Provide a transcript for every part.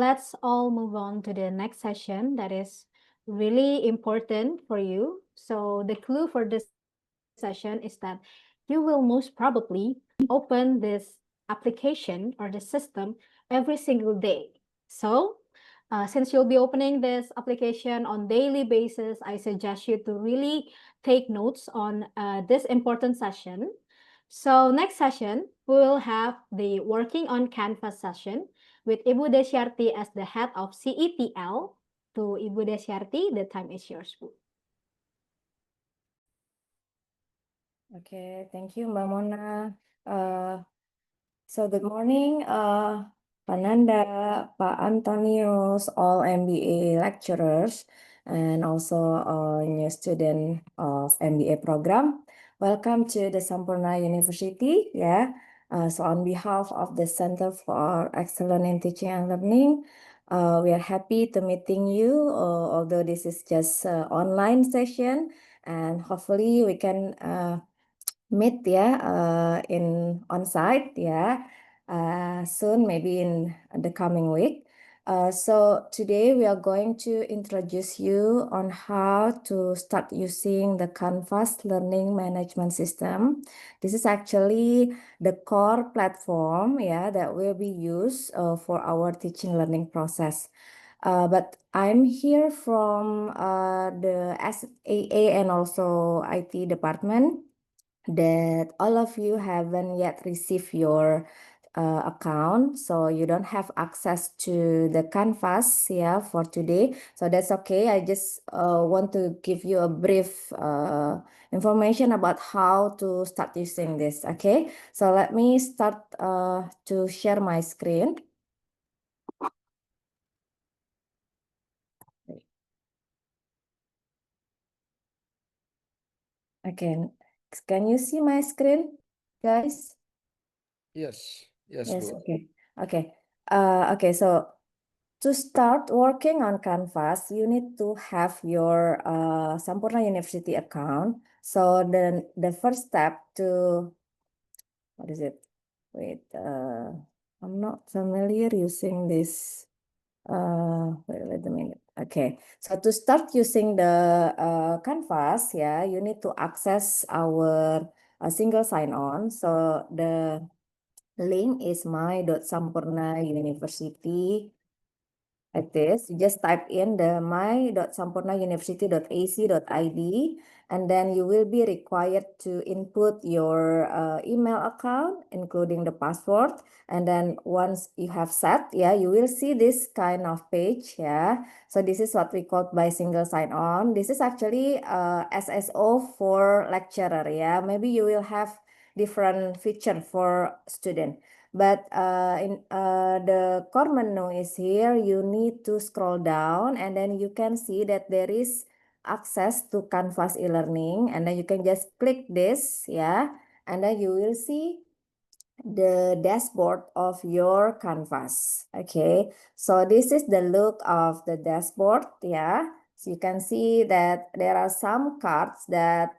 let's all move on to the next session that is really important for you. So the clue for this session is that you will most probably open this application or the system every single day. So since you'll be opening this application on daily basis, I suggest you to really take notes on this important session. So next session, we will have the Working on Canvas session with Ibu Desyarti as the head of CETL. To Ibu Desyarti, the time is yours, Bu. Okay, thank you, Mbak Mona. So good morning, Pak Nanda, Pak Antonius, all MBA lecturers, and also new student of MBA program. Welcome to the Sampurna University. So on behalf of the Center for Excellence in Teaching and Learning, we are happy to meeting you, although this is just online session, and hopefully we can meet in on site soon, maybe in the coming week. So today we are going to introduce you on how to start using the Canvas learning management system. This is actually the core platform that will be used for our teaching learning process. But I'm here from the SAA and also IT department, that all of you haven't yet received your account, so you don't have access to the Canvas for today. So that's okay. I just want to give you a brief information about how to start using this. Okay, so let me start to share my screen. Okay, can you see my screen, guys? Yes, Yes, Bu. okay. So to start working on Canvas, you need to have your Sampurna University account. So then the first step to, what is it? Wait, I'm not familiar using this. Wait a minute. Okay, so to start using the Canvas, you need to access our single sign-on. So the link is my.sampurnauniversity. Like this, you just type in the my.sampurnauniversity.ac.id, and then you will be required to input your email account, including the password. And then once you have set, you will see this kind of page. So this is what we call by single sign-on. This is actually SSO for lecturer. Maybe you will have different feature for student. But in the core menu is here. You need to scroll down, and then you can see that there is access to Canvas e-learning, and then you can just click this, and then you will see the dashboard of your Canvas. Okay, so this is the look of the dashboard. So you can see that there are some cards that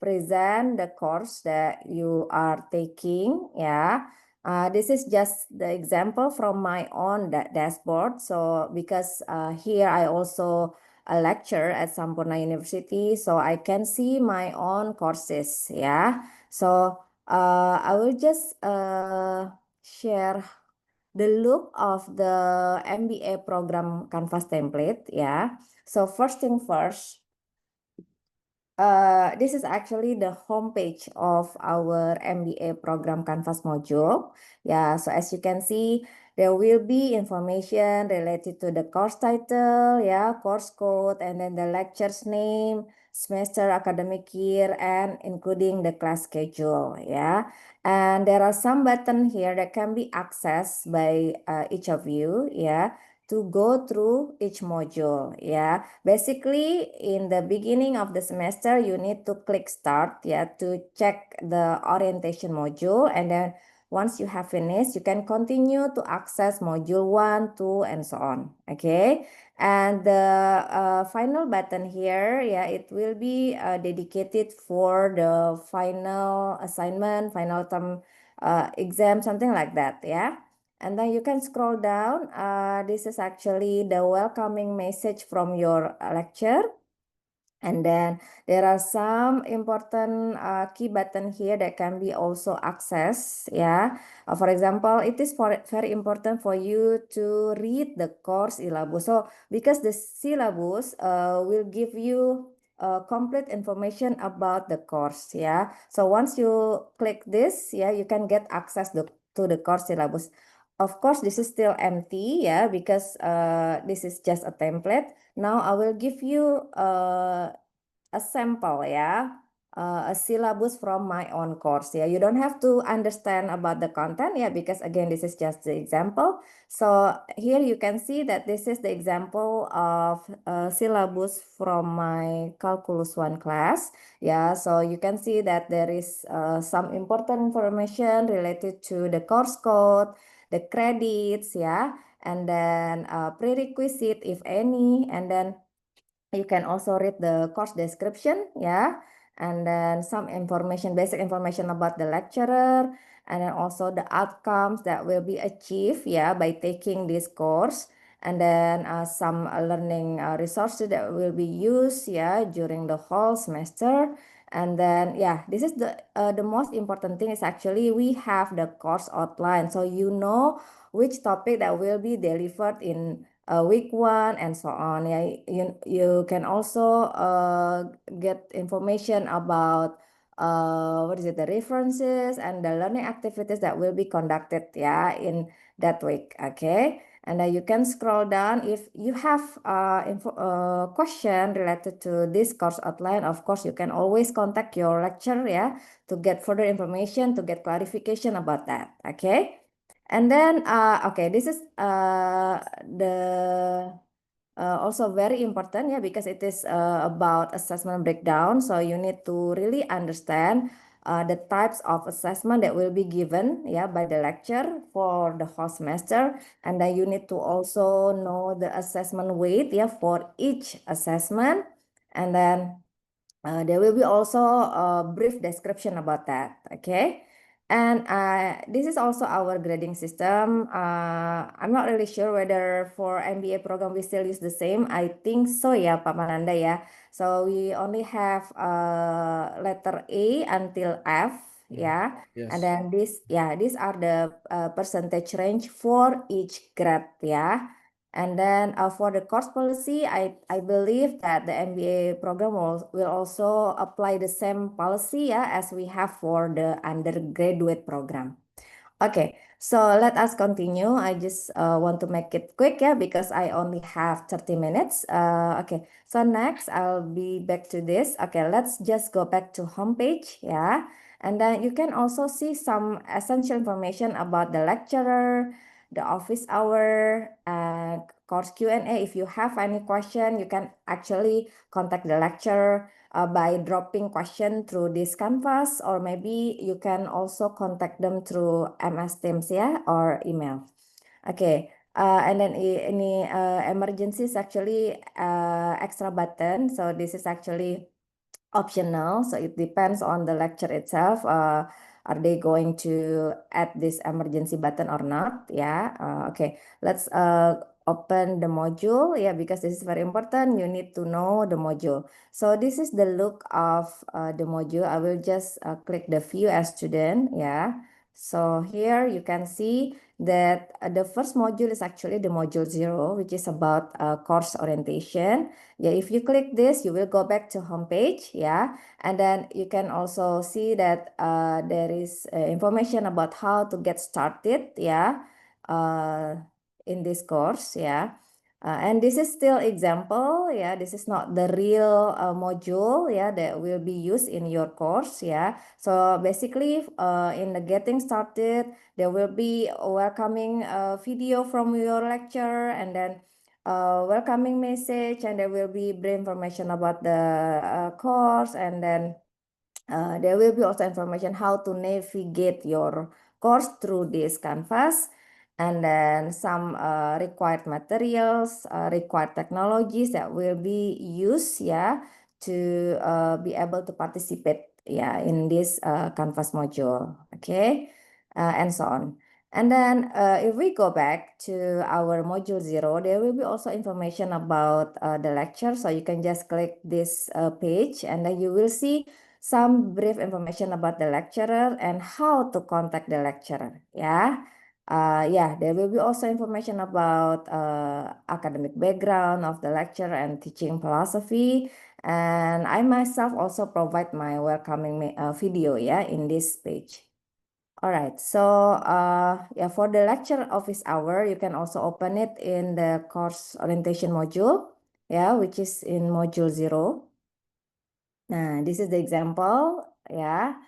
present the course that you are taking. This is just the example from my own dashboard. So because here I also a lecture at Sampurna University, so I can see my own courses. So I will just share the look of the MBA program Canvas template. So first thing first, this is actually the homepage of our MBA program Canvas module. So as you can see, there will be information related to the course title, course code, and then the lecture's name, semester, academic year, and including the class schedule. And there are some buttons here that can be accessed by each of you. To go through each module. Basically, in the beginning of the semester, you need to click start to check the orientation module, and then once you have finished, you can continue to access module 1, 2, and so on. Okay, and the final button here, it will be dedicated for the final assignment, final term exam, something like that. And then you can scroll down. This is actually the welcoming message from your lecture. And then there are some important key button here that can be also accessed. Yeah. For example, it is very important for you to read the course syllabus. So because the syllabus will give you complete information about the course. Yeah. So once you click this, yeah, you can get access to the course syllabus. Of course, this is still empty, yeah, because this is just a template. Now I will give you a sample, ya, a syllabus from my own course. Yeah, you don't have to understand about the content, yeah, because again, this is just the example. So here you can see that this is the example of a syllabus from my Calculus 1 class. Yeah, so you can see that there is some important information related to the course code, the credits, yeah, and then prerequisite, if any, and then you can also read the course description, yeah, and then some information, basic information about the lecturer, and then also the outcomes that will be achieved, yeah, by taking this course, and then some learning resources that will be used, yeah, during the whole semester. And then, yeah, this is the most important thing is actually we have the course outline, so you know which topic that will be delivered in week 1 and so on. Yeah, you can also get information about what is it, the references and the learning activities that will be conducted, yeah, in that week. Okay, and then you can scroll down if you have question related to this course outline. Of course, you can always contact your lecturer, yeah, to get further information, to get clarification about that. Okay. And then, okay, this is the also very important, yeah, because it is about assessment breakdown. So you need to really understand the types of assessment that will be given, yeah, by the lecture for the whole semester. And then you need to also know the assessment weight, yeah, for each assessment. And then there will be also a brief description about that, okay? And this is also our grading system. I'm not really sure whether for MBA program we still use the same. I think so, ya, Pak Mananda, ya. So we only have letter A until F, ya. And Yes. then these are the percentage range for each grade, ya. And then for the course policy, I believe that the MBA program will also apply the same policy, yeah, as we have for the undergraduate program. Okay, so let us continue. I just want to make it quick, yeah, because I only have 30 minutes. Okay, so next I'll be back to this. Okay, let's just go back to homepage, yeah. And then you can also see some essential information about the lecturer, the office hour, course Q&A. If you have any question, you can actually contact the lecturer by dropping question through this canvas, or maybe you can also contact them through MS Teams, yeah, or email. Okay, and then any emergencies actually extra button. So this is actually optional, so it depends on the lecture itself. Are they going to add this emergency button or not? Yeah. Okay, let's open the module. Yeah, because this is very important. You need to know the module. So this is the look of the module. I will just click the view as student. Yeah. So here you can see that the first module is actually the module 0, which is about course orientation. Yeah, if you click this, you will go back to homepage, yeah, and then you can also see that there is information about how to get started, yeah, in this course, yeah. And this is still example, yeah. This is not the real module, yeah, that will be used in your course, yeah. So basically, in the getting started, there will be a welcoming video from your lecturer, and then welcoming message, and there will be brief information about the course, and then there will be also information how to navigate your course through this canvas, and then some required materials, required technologies that will be used, yeah, to be able to participate, yeah, in this canvas module, okay, and so on. And then if we go back to our module 0, there will be also information about the lecture. So you can just click this page and then you will see some brief information about the lecturer and how to contact the lecturer. Yeah. Yeah, there will be also information about academic background of the lecturer and teaching philosophy. And I myself also provide my welcoming video, yeah, in this page. All right, so yeah, for the lecture office hour, you can also open it in the course orientation module, yeah, which is in module 0. Nah, this is the example, yeah.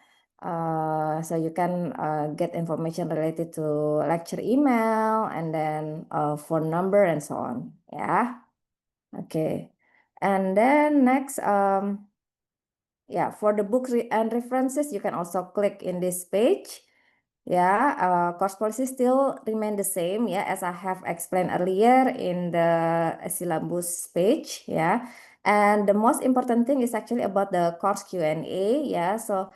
So you can get information related to lecture email and then phone number and so on, yeah. Okay, and then next, yeah, for the books and references, you can also click in this page. Yeah, course policy still remain the same, yeah, as I have explained earlier in the syllabus page, yeah. And the most important thing is actually about the course Q&A, yeah. So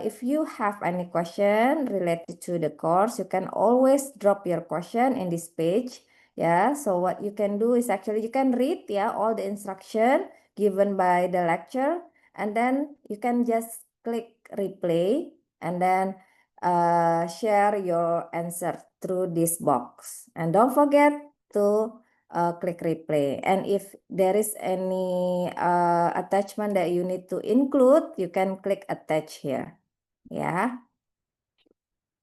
if you have any question related to the course, you can always drop your question in this page, yeah. So what you can do is actually you can read, yeah, all the instruction given by the lecture, and then you can just click replay and then share your answer through this box. And don't forget to click replay. And if there is any attachment that you need to include, you can click attach here. Yeah.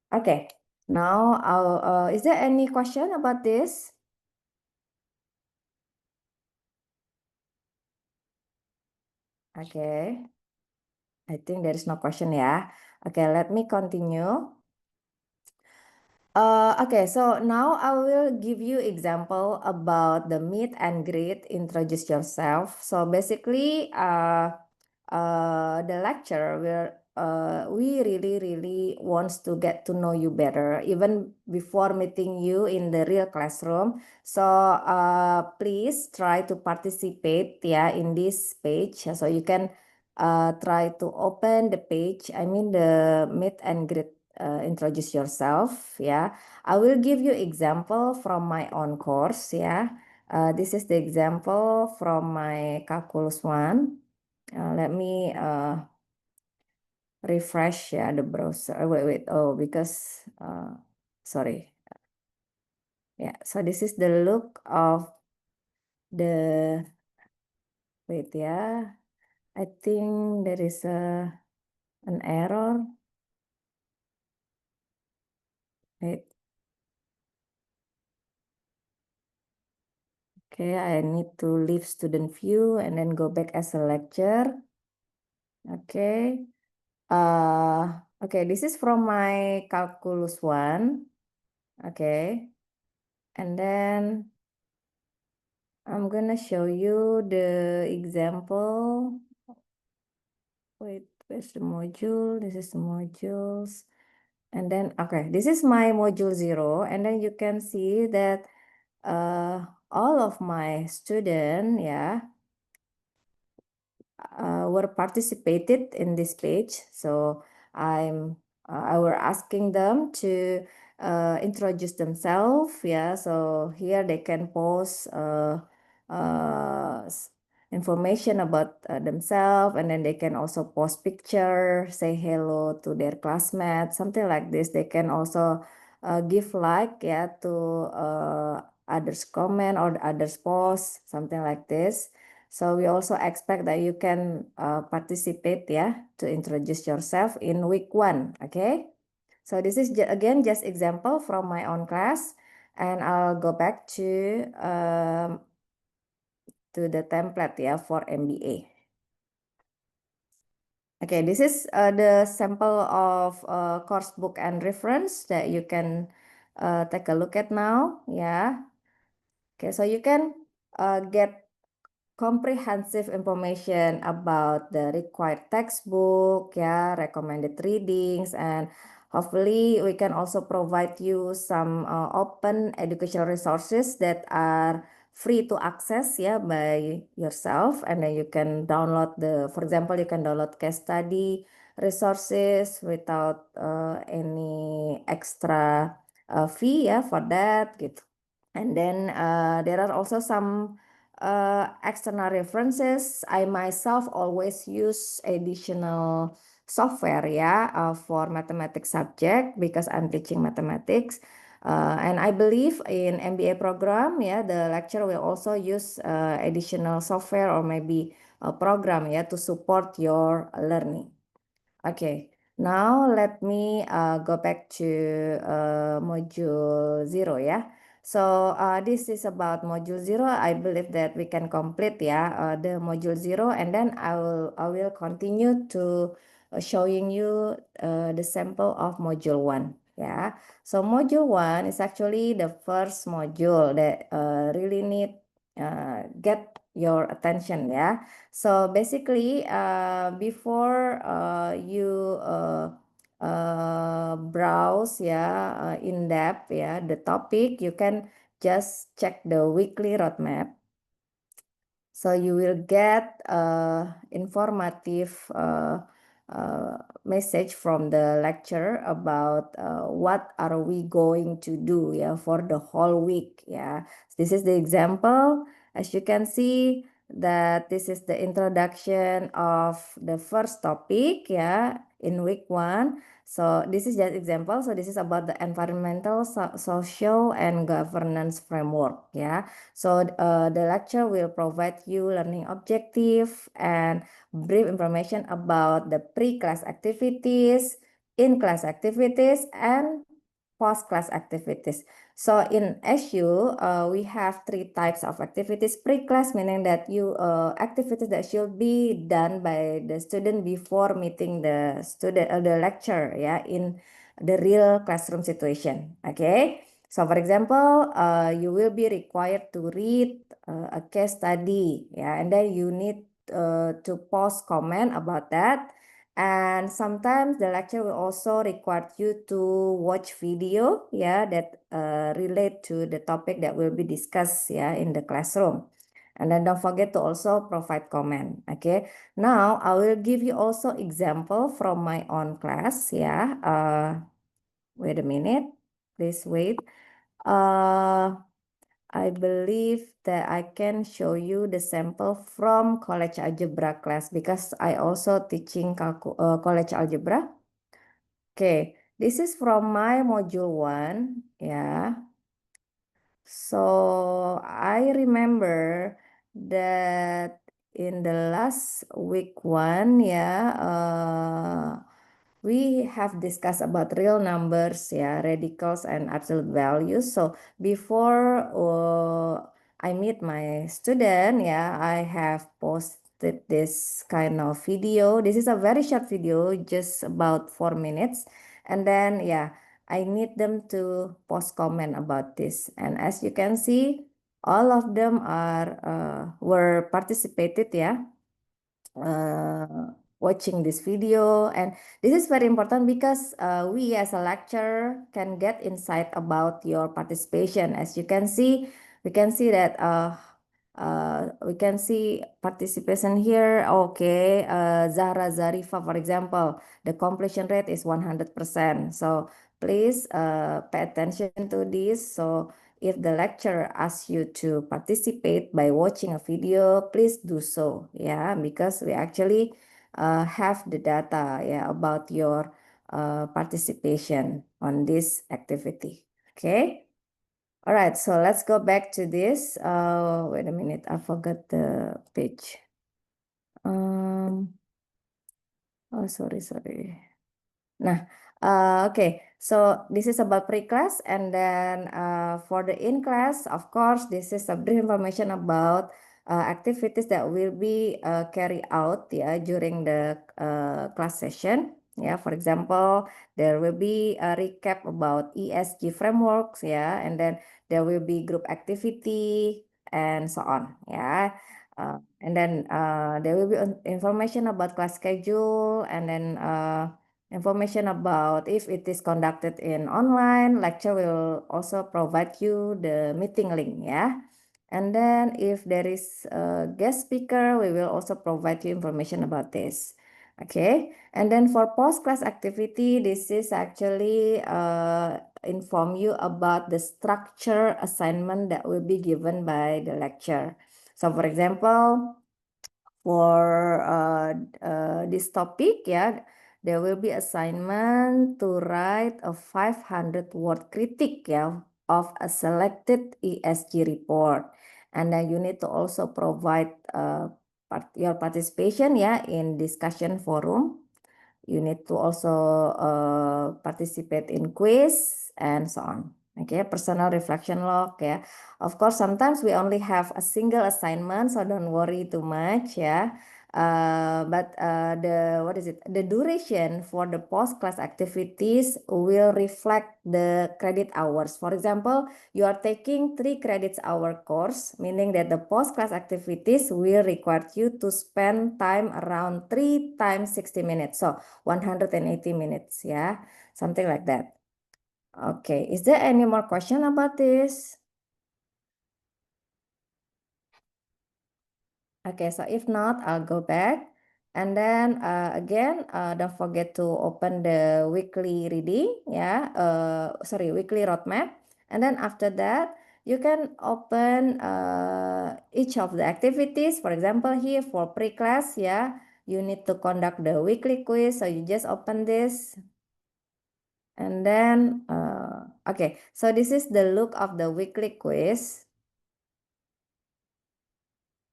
Okay. Now, is there any question about this? Okay. I think there is no question, yeah. Okay, let me continue. Okay, so now I will give you example about the meet and greet, introduce yourself. So basically, the lecture where we really wants to get to know you better even before meeting you in the real classroom. So please try to participate, yeah, in this page. So you can try to open the page. I mean the meet and greet. Introduce yourself, yeah. I will give you example from my own course, yeah. This is the example from my Calculus 1. Let me refresh, yeah, the browser. Wait. Oh, because sorry. Yeah, so this is the look of the, wait, yeah. I think there is an error. Wait. Okay, I need to leave student view and then go back as a lecture. Okay. Okay, this is from my Calculus 1. Okay. And then I'm gonna show you the example. Wait, where's the module? This is the modules. And then, okay, this is my module 0. And then you can see that all of my students, yeah, were participated in this page. So I were asking them to introduce themselves. Yeah, so here they can post information about themselves, and then they can also post picture, say hello to their classmates, something like this. They can also give like, yeah, to others comment or others post, something like this. So we also expect that you can participate, yeah, to introduce yourself in week 1, okay? So this is again just example from my own class, and I'll go back to the template, yeah, for MBA. Okay, this is the sample of course book and reference that you can take a look at now, yeah. Okay, so you can get comprehensive information about the required textbook, yeah, recommended readings, and hopefully we can also provide you some open educational resources that are free to access by yourself, and then you can download for example, you can download case study resources without any extra fee for that gitu. And then there are also some external references. I myself always use additional software for mathematics subject because I'm teaching mathematics. And I believe in MBA program, the lecturer will also use additional software or maybe a program to support your learning. Okay, now let me go back to module 0 So this is about module 0. I believe that we can complete the module 0, and then I will continue to showing you the sample of module 1. So module 1 is actually the first module that really need get your attention. So basically, before you browse in depth the topic, you can just check the weekly roadmap. So you will get informative message from the lecturer about what are we going to do for the whole week. This is the example. As you can see, that this is the introduction of the first topic in week 1. So this is just example. So this is about the environmental, social, and governance framework. So the lecture will provide you learning objective and brief information about the pre-class activities, in-class activities, and post-class activities. So in SU, we have 3 types of activities. Pre-class meaning that activities that should be done by the student before meeting the lecturer in the real classroom situation. Okay. So for example, you will be required to read a case study, and then you need to post comment about that. And sometimes the lecture will also require you to watch video that relate to the topic that will be discussed in the classroom. And then don't forget to also provide comment. Okay. Now I will give you also example from my own class. Wait a minute. Please wait. I believe that I can show you the sample from college algebra class because I also teaching college algebra. Okay, this is from my module 1. So I remember that in the last week 1, we have discussed about real numbers, radicals and absolute values. So before I meet my student, I have posted this kind of video. This is a very short video, just about 4 minutes. And then, I need them to post comment about this. And as you can see, all of them were participated, watching this video. And this is very important because we as a lecturer can get insight about your participation. As you can see, we can see that we can see participation here. Okay, Zahra Zarifa, for example, the completion rate is 100%. So please pay attention to this. So if the lecturer asks you to participate by watching a video, please do so, because we actually have the data, about your participation on this activity. Okay. All right, so let's go back to this. Wait a minute, I forgot the page. Oh, sorry. Nah, okay. So this is about pre-class, and then for the in-class, of course, this is a brief information about activities that will be carried out during the class session. For example, there will be a recap about ESG frameworks, and then there will be group activity and so on, and then there will be information about class schedule, and then information about if it is conducted in online, lecture will also provide you the meeting link, And then if there is a guest speaker, we will also provide you information about this. Okay, and then for post-class activity, this is actually inform you about the structure assignment that will be given by the lecture. So for example, for this topic, yeah, there will be assignment to write a 500-word critique, yeah, of a selected ESG report. And then you need to also provide your participation, yeah, in discussion forum. You need to also participate in quiz and so on. Okay, personal reflection log, yeah. Of course, sometimes we only have a single assignment, so don't worry too much, yeah. But the duration for the post-class activities will reflect the credit hours. For example, you are taking 3 credits hour course, meaning that the post-class activities will require you to spend time around 3 times 60 minutes. So 180 minutes, yeah, something like that. Okay, is there any more question about this? Okay, so if not, I'll go back. And then again, don't forget to open the weekly reading, yeah, weekly roadmap. And then after that, you can open each of the activities. For example, here for pre-class, yeah, you need to conduct the weekly quiz. So you just open this. And then, okay, so this is the look of the weekly quiz.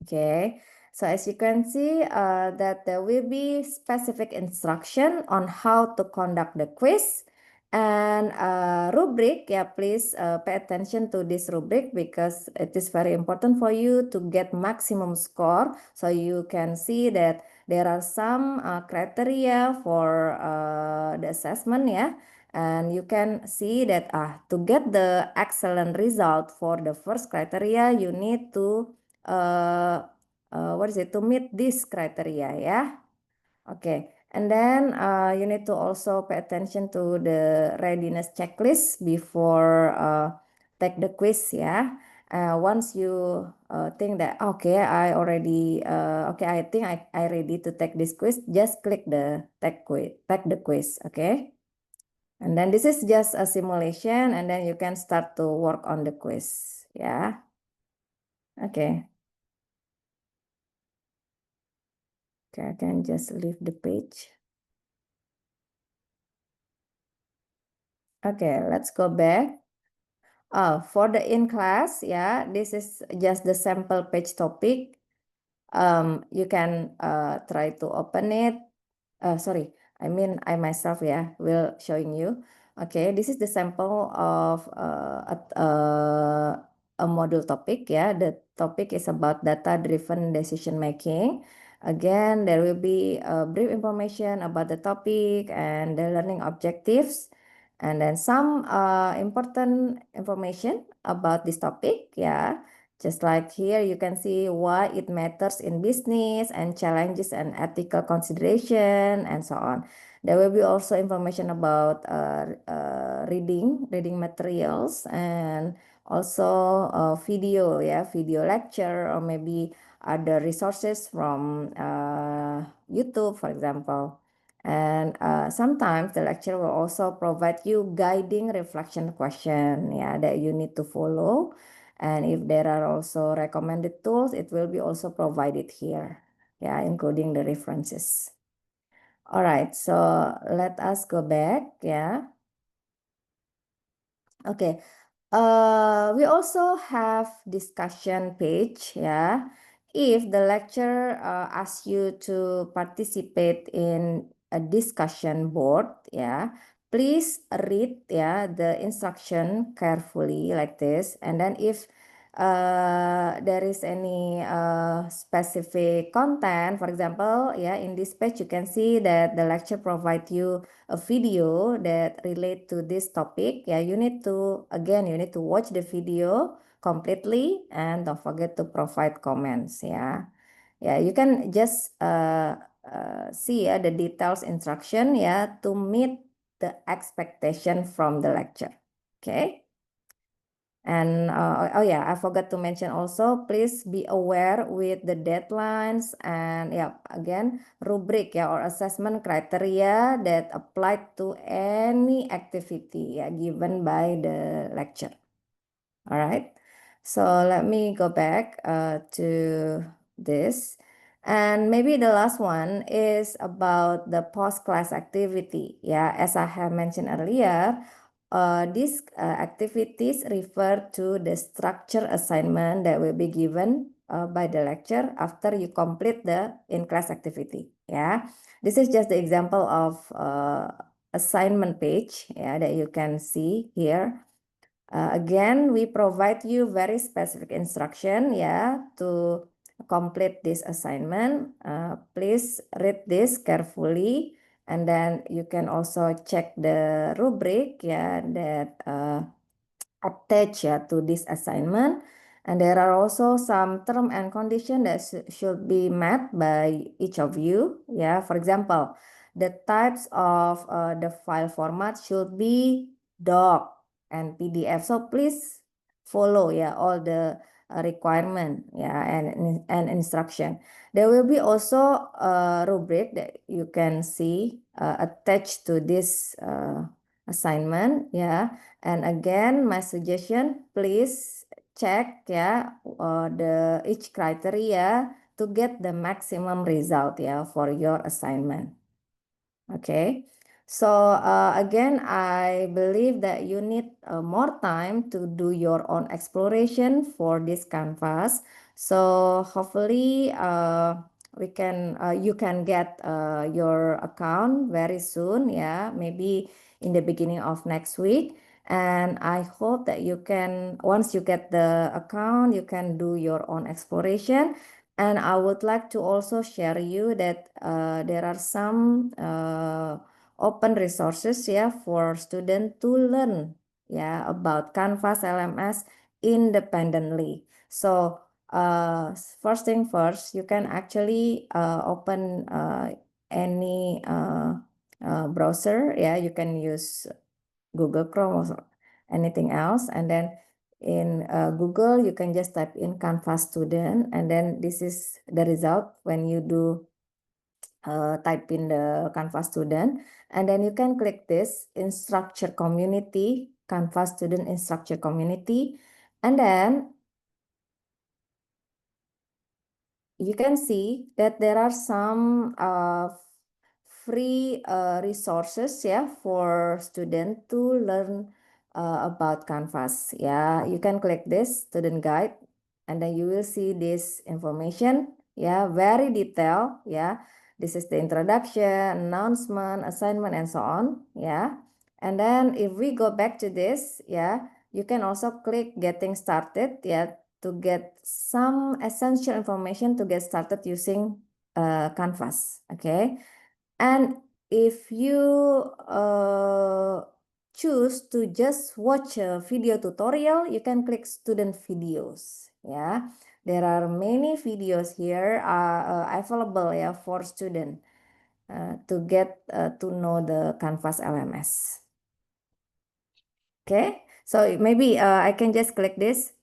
Okay, so as you can see that there will be specific instruction on how to conduct the quiz and rubric. Yeah, please pay attention to this rubric because it is very important for you to get maximum score. So you can see that there are some criteria for the assessment, yeah. And you can see that to get the excellent result for the first criteria, you need to to meet this criteria, yeah. Okay, and then you need to also pay attention to the readiness checklist before take the quiz, yeah. Once you think that okay, I think I ready to take this quiz, just click the take the quiz, okay. And then this is just a simulation, and then you can start to work on the quiz, yeah. Okay. Okay, I can just leave the page. Okay, let's go back. For the in class, yeah, this is just the sample page topic. You can try to open it. Sorry, I mean I myself, yeah, will showing you. Okay, this is the sample of a module topic. Yeah, the topic is about data-driven decision making. Again, there will be a brief information about the topic and the learning objectives, and then some important information about this topic. Yeah. Just like here, you can see why it matters in business and challenges and ethical consideration and so on. There will be also information about reading materials, and also video, yeah, video lecture, or maybe other resources from YouTube, for example. And sometimes the lecturer will also provide you guiding reflection question, yeah, that you need to follow. And if there are also recommended tools, it will be also provided here, yeah, including the references. All right, so let us go back, yeah. Okay, we also have discussion page, yeah. If the lecturer asks you to participate in a discussion board, yeah, please read, yeah, the instruction carefully like this. And then if there is any specific content, for example, yeah, in this page you can see that the lecture provide you a video that relate to this topic. Yeah, you need to watch the video completely and don't forget to provide comments. Yeah, yeah, you can just see the details instruction, yeah, to meet the expectation from the lecture. Okay. And oh yeah, I forgot to mention also, please be aware with the deadlines and yeah, again, rubric yeah, or assessment criteria that apply to any activity yeah, given by the lecture. All right. So let me go back to this. And maybe the last one is about the post-class activity. Yeah, as I have mentioned earlier, these activities refer to the structure assignment that will be given by the lecture after you complete the in-class activity. Yeah, this is just the example of assignment page yeah, that you can see here. Again, we provide you very specific instruction yeah, to complete this assignment. Please read this carefully, and then you can also check the rubric yeah, that attached yeah, to this assignment. And there are also some term and condition that should be met by each of you. Yeah, for example, the types of the file format should be doc and PDF. So please follow yeah all the requirement yeah and instruction. There will be also a rubric that you can see attached to this assignment yeah. And again, my suggestion, please check yeah the each criteria to get the maximum result yeah for your assignment. Okay, so again, I believe that you need more time to do your own exploration for this canvas. So hopefully you can get your account very soon, yeah, maybe in the beginning of next week. And I hope that you can, once you get the account, you can do your own exploration. And I would like to also share you that there are some open resources yeah for students to learn yeah about Canvas LMS independently. So first thing first, you can actually open any browser. Yeah, you can use Google Chrome or anything else, and then in Google, you can just type in Canvas student, and then this is the result when you do type in the Canvas student, and then you can click this instructor community, Canvas student instructor community, and then you can see that there are some free resources yeah for students to learn about Canvas. Yeah, you can click this student guide, and then you will see this information. Yeah, very detailed. Yeah, this is the introduction, announcement, assignment, and so on. Yeah, and then if we go back to this, yeah, you can also click getting started. Yeah, to get some essential information to get started using Canvas. Okay, and if you choose to just watch a video tutorial, you can click student videos. Yeah, there are many videos here available yeah, for student to get to know the Canvas LMS. Okay, so maybe I can just click this.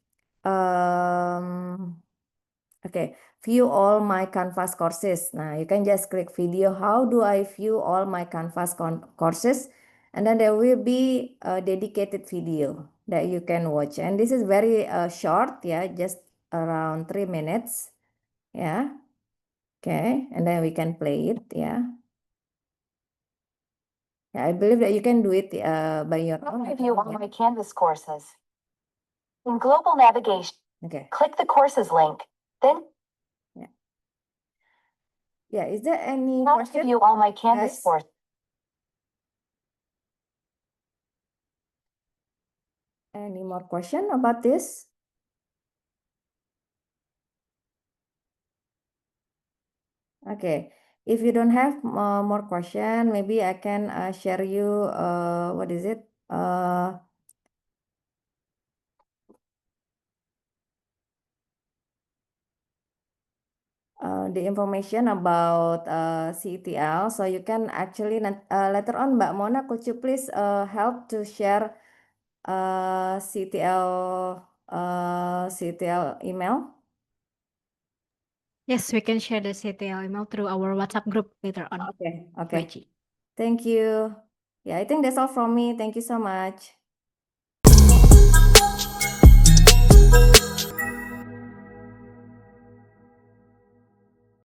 Okay, view all my Canvas courses. Now you can just click video. How do I view all my Canvas courses? And then there will be a dedicated video that you can watch. And this is very short, yeah, just around 3 minutes. Yeah. Okay, and then we can play it. Yeah. Yeah, I believe that you can do it by your own. Review all my Canvas courses. In global navigation, Okay. click the courses link. Then Yeah, is there any not question? review all my Canvas Guys? courses. Any more question about this? Okay, if you don't have more question, maybe I can share you what is it? The information about CETL. So you can actually later on, Mbak Mona, could you please help to share CTL email? Yes, we can share the CTL email through our WhatsApp group later on. Okay, okay. Reggie. Thank you. Yeah, I think that's all from me. Thank you so much.